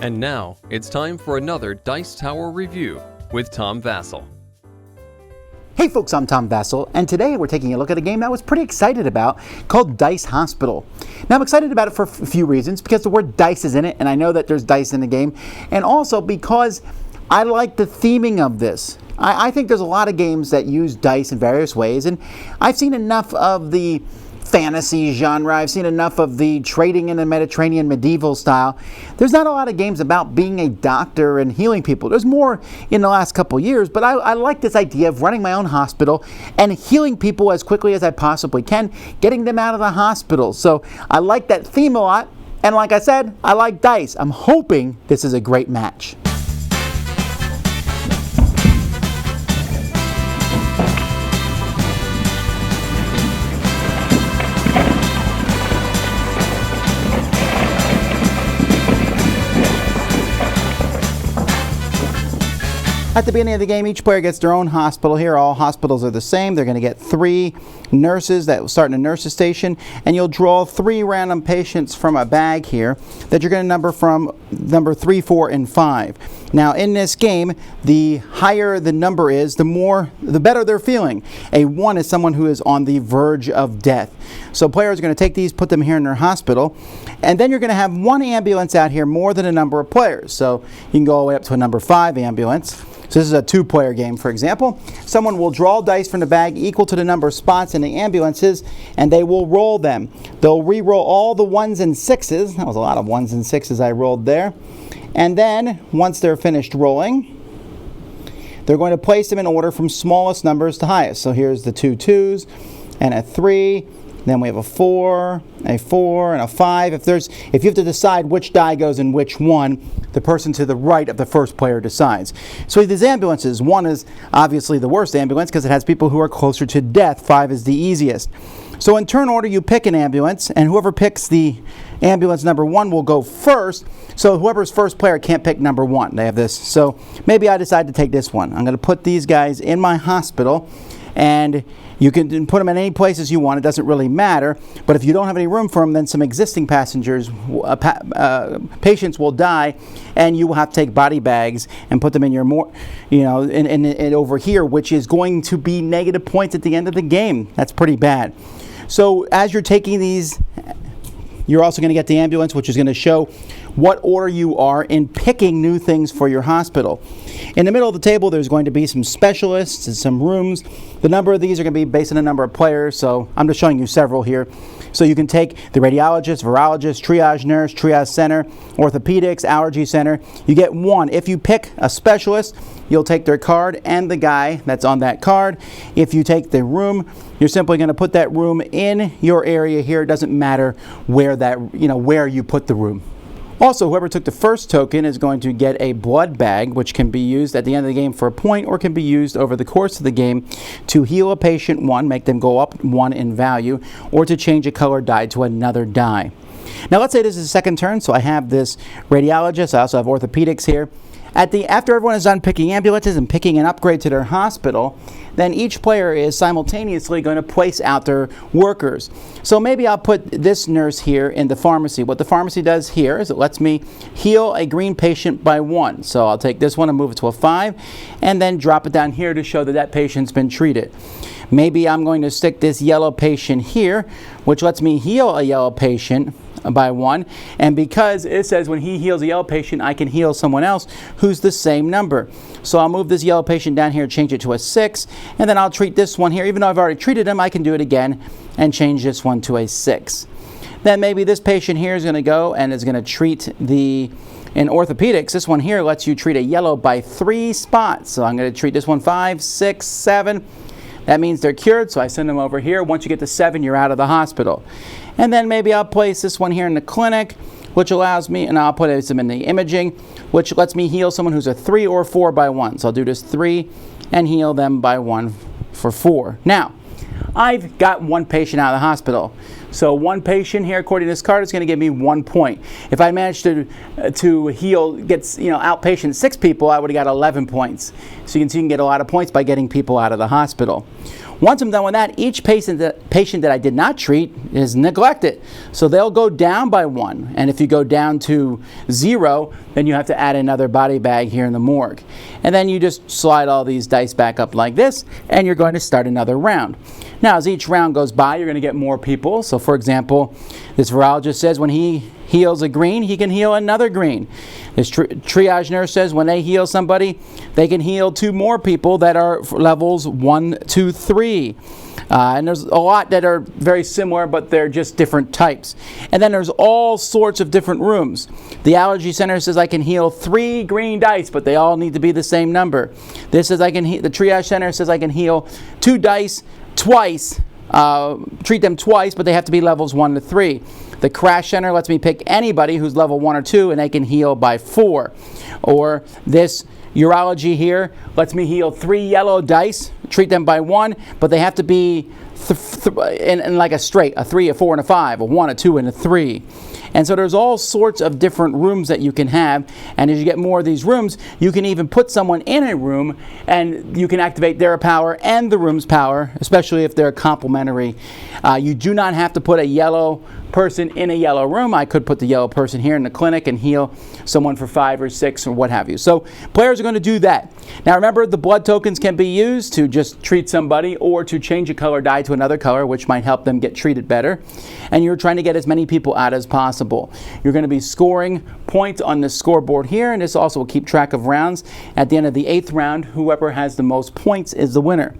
And now, it's time for another Dice Tower review with Tom Vasel. Hey folks, I'm Tom Vasel, and today we're taking a look at a game I was pretty excited about called Dice Hospital. Now I'm excited about it for a few reasons, because the word dice is in it, and I know that there's dice in the game, and also because I like the theming of this. I think there's a lot of games that use dice in various ways, and I've seen enough of the fantasy genre, I've seen enough of the trading in the Mediterranean medieval style. There's not a lot of games about being a doctor and healing people. There's more in the last couple years, but I like this idea of running my own hospital and healing people as quickly as I possibly can, getting them out of the hospital. So I like that theme a lot, and like I said, I like dice. I'm hoping this is a great match. At the beginning of the game, each player gets their own hospital here. All hospitals are the same. They're going to get 3 nurses that will start in a nurse's station, and you'll draw 3 random patients from a bag here that you're going to number from number 3, 4, and 5. Now, in this game, the higher the number is, the better they're feeling. A 1 is someone who is on the verge of death. So players are going to take these, put them here in their hospital, and then you're going to have 1 ambulance out here more than a number of players. So you can go all the way up to a number 5 ambulance. So this is a 2-player game, for example. Someone will draw dice from the bag equal to the number of spots in the ambulances, and they will roll them. They'll re-roll all the 1s and 6s. That was a lot of 1s and 6s I rolled there. And then, once they're finished rolling, they're going to place them in order from smallest numbers to highest. So here's the 2 2s and a 3. Then we have a 4, and a 5. If you have to decide which die goes in which one, the person to the right of the first player decides. So these ambulances, 1 is obviously the worst ambulance because it has people who are closer to death. 5 is the easiest. So in turn order, you pick an ambulance, and whoever picks the ambulance number 1 will go first. So whoever's first player can't pick number 1. They have this. So maybe I decide to take this one. I'm going to put these guys in my hospital, and you can put them in any places you want. It doesn't really matter. But if you don't have any room for them, then some existing patients will die, and you will have to take body bags and put them in your in over here, which is going to be negative points at the end of the game. That's pretty bad. So as you're taking these, you're also going to get the ambulance, which is going to show what order you are in picking new things for your hospital. In the middle of the table, there's going to be some specialists and some rooms. The number of these are going to be based on the number of players, so I'm just showing you several here. So you can take the radiologist, virologist, triage nurse, triage center, orthopedics, allergy center. You get 1. If you pick a specialist, you'll take their card and the guy that's on that card. If you take the room, you're simply going to put that room in your area here. It doesn't matter where where you put the room. Also, whoever took the first token is going to get a blood bag, which can be used at the end of the game for a point, or can be used over the course of the game to heal a patient 1, make them go up 1 in value, or to change a color die to another die. Now let's say this is the second turn, so I have this radiologist, I also have orthopedics here. After everyone is done picking ambulances and picking an upgrade to their hospital, then each player is simultaneously going to place out their workers. So maybe I'll put this nurse here in the pharmacy. What the pharmacy does here is it lets me heal a green patient by 1. So I'll take this one and move it to a 5, and then drop it down here to show that that patient's been treated. Maybe I'm going to stick this yellow patient here, which lets me heal a yellow patient by 1, and because it says when he heals a yellow patient, I can heal someone else who's the same number. So I'll move this yellow patient down here, change it to a 6, and then I'll treat this one here. Even though I've already treated him, I can do it again and change this one to a 6. Then maybe this patient here is going to go and is going to treat in orthopedics, this one here lets you treat a yellow by 3 spots. So I'm going to treat this one 5, 6, 7. That means they're cured, so I send them over here. Once you get to 7, you're out of the hospital. And then maybe I'll place this one here in the clinic, which allows me, and I'll put some in the imaging, which lets me heal someone who's a 3 or 4 by 1. So I'll do this 3 and heal them by 1 for 4. Now, I've got 1 patient out of the hospital. So 1 patient here, according to this card, is going to give me 1 point. If I managed to outpatient 6 people, I would have got 11 points. So you can see you can get a lot of points by getting people out of the hospital. Once I'm done with that, each patient that I did not treat is neglected. So they'll go down by 1. And if you go down to 0, then you have to add another body bag here in the morgue. And then you just slide all these dice back up like this, and you're going to start another round. Now, as each round goes by, you're going to get more people. So, for example, this virologist says when he heals a green, he can heal another green. This triage nurse says when they heal somebody, they can heal 2 more people that are levels 1, 2, 3. And there's a lot that are very similar, but they're just different types. And then there's all sorts of different rooms. The allergy center says I can heal 3 green dice, but they all need to be the same number. This says I can the triage center says I can heal 2 dice twice, treat them twice, but they have to be levels 1 to 3. The crash center lets me pick anybody who's level 1 or 2, and they can heal by 4. Or this urology here lets me heal 3 yellow dice, treat them by 1, but they have to be in like a straight, a 3, a 4, and a 5, a 1, a 2, and a 3. And so there's all sorts of different rooms that you can have, and as you get more of these rooms, you can even put someone in a room and you can activate their power and the room's power, especially if they're complementary. You do not have to put a yellow person in a yellow room. I could put the yellow person here in the clinic and heal someone for 5 or 6 or what have you. So players are going to do that. Now remember, the blood tokens can be used to just treat somebody or to change a color die to another color, which might help them get treated better. And you're trying to get as many people out as possible. You're going to be scoring points on the scoreboard here, and this also will keep track of rounds. At the end of the 8th round, whoever has the most points is the winner.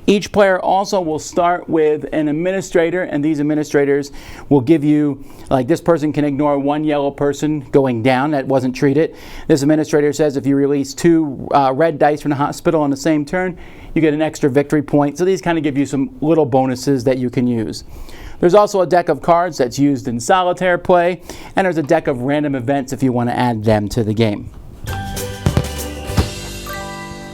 Each player also will start with an administrator, and these administrators will give you, like this person can ignore 1 yellow person going down that wasn't treated. This administrator says if you release 2 red dice from the hospital on the same turn, you get an extra victory point. So these kind of give you some little bonuses that you can use. There's also a deck of cards that's used in solitaire play, and there's a deck of random events if you want to add them to the game.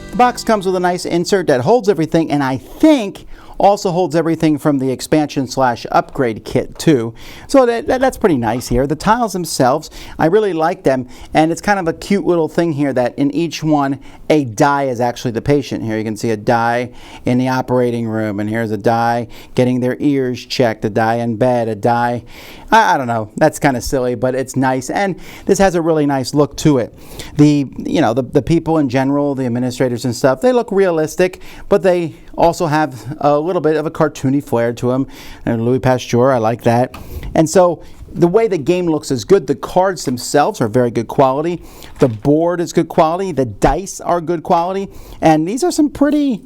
The box comes with a nice insert that holds everything, and I think also holds everything from the expansion/upgrade kit too. So that's pretty nice here. The tiles themselves, I really like them, and it's kind of a cute little thing here that in each one a die is actually the patient. Here you can see a die in the operating room, and here's a die getting their ears checked, a die in bed, a die, I don't know, that's kind of silly, but it's nice, and this has a really nice look to it. The people in general, the administrators and stuff, they look realistic, but they also have a little bit of a cartoony flair to them. And Louis Pasteur, I like that. And so the way the game looks is good. The cards themselves are very good quality. The board is good quality. The dice are good quality. And these are some pretty,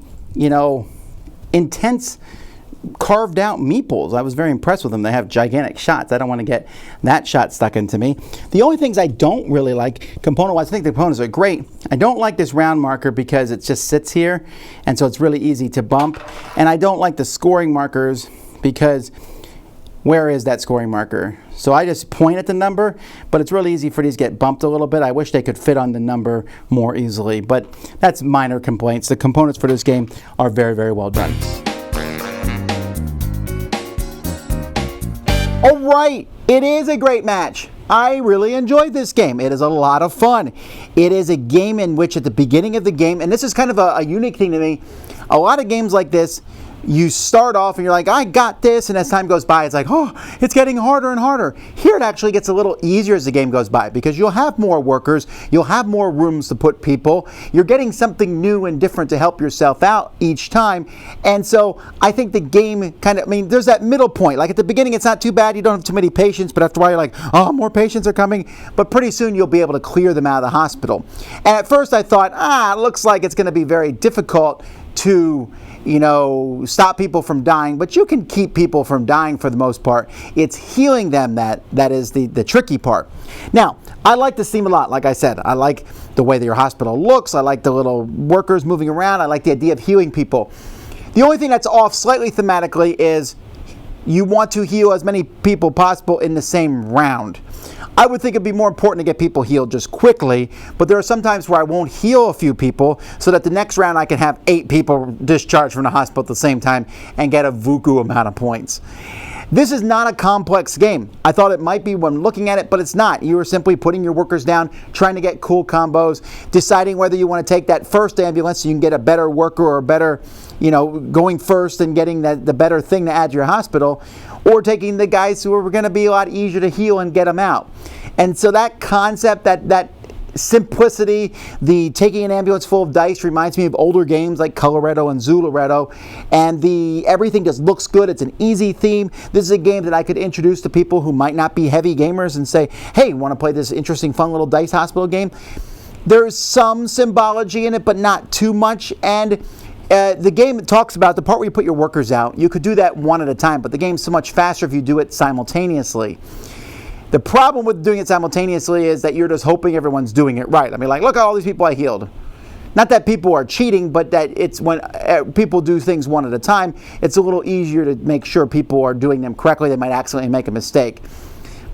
intense carved out meeples. I was very impressed with them. They have gigantic shots. I don't want to get that shot stuck into me. The only things I don't really like component-wise, I think the components are great. I don't like this round marker because it just sits here, and so it's really easy to bump. And I don't like the scoring markers because where is that scoring marker? So I just point at the number, but it's really easy for these to get bumped a little bit. I wish they could fit on the number more easily, but that's minor complaints. The components for this game are very, very well done. All right, it is a great match. I really enjoyed this game. It is a lot of fun. It is a game in which at the beginning of the game, and this is kind of a unique thing to me, a lot of games like this, you start off and you're like, I got this, and as time goes by, it's like, oh, it's getting harder and harder. Here it actually gets a little easier as the game goes by because you'll have more workers, you'll have more rooms to put people, you're getting something new and different to help yourself out each time, and so I think the game there's that middle point. Like at the beginning, it's not too bad, you don't have too many patients, but after a while, you're like, oh, more patients are coming, but pretty soon you'll be able to clear them out of the hospital. And at first I thought, it looks like it's going to be very difficult to stop people from dying, but you can keep people from dying for the most part. It's healing them that is the tricky part. Now, I like this theme a lot. Like I said, I like the way that your hospital looks. I like the little workers moving around. I like the idea of healing people. The only thing that's off slightly thematically is you want to heal as many people possible in the same round. I would think it'd be more important to get people healed just quickly, but there are some times where I won't heal a few people so that the next round I can have 8 people discharged from the hospital at the same time and get a vuku amount of points. This is not a complex game. I thought it might be when looking at it, but it's not. You are simply putting your workers down, trying to get cool combos, deciding whether you want to take that first ambulance so you can get a better worker or a better going first and getting the better thing to add to your hospital, or taking the guys who are going to be a lot easier to heal and get them out. And so that concept, that simplicity, the taking an ambulance full of dice reminds me of older games like Coloretto and Zularetto, and everything just looks good. It's an easy theme. This is a game that I could introduce to people who might not be heavy gamers and say, hey, want to play this interesting, fun little dice hospital game? There's some symbology in it, but not too much. And the game talks about the part where you put your workers out. You could do that one at a time, but the game's so much faster if you do it simultaneously. The problem with doing it simultaneously is that you're just hoping everyone's doing it right. I mean, like, look at all these people I healed. Not that people are cheating, but that it's when people do things one at a time, it's a little easier to make sure people are doing them correctly. They might accidentally make a mistake.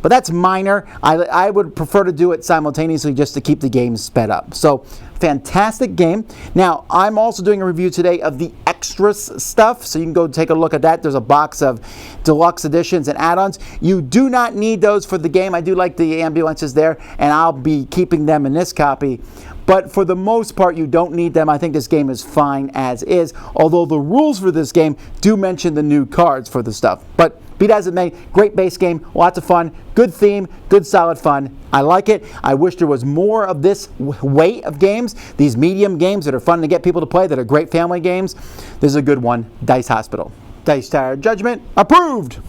But that's minor. I would prefer to do it simultaneously just to keep the game sped up. So, fantastic game. Now, I'm also doing a review today of the extras stuff, so you can go take a look at that. There's a box of deluxe editions and add-ons. You do not need those for the game. I do like the ambulances there, and I'll be keeping them in this copy. But for the most part, you don't need them. I think this game is fine as is, although the rules for this game do mention the new cards for the stuff. But be that as it may, great base game, lots of fun, good theme, good solid fun. I like it. I wish there was more of this weight of games, these medium games that are fun to get people to play, that are great family games. This is a good one, Dice Hospital. Dice Tower Judgment approved.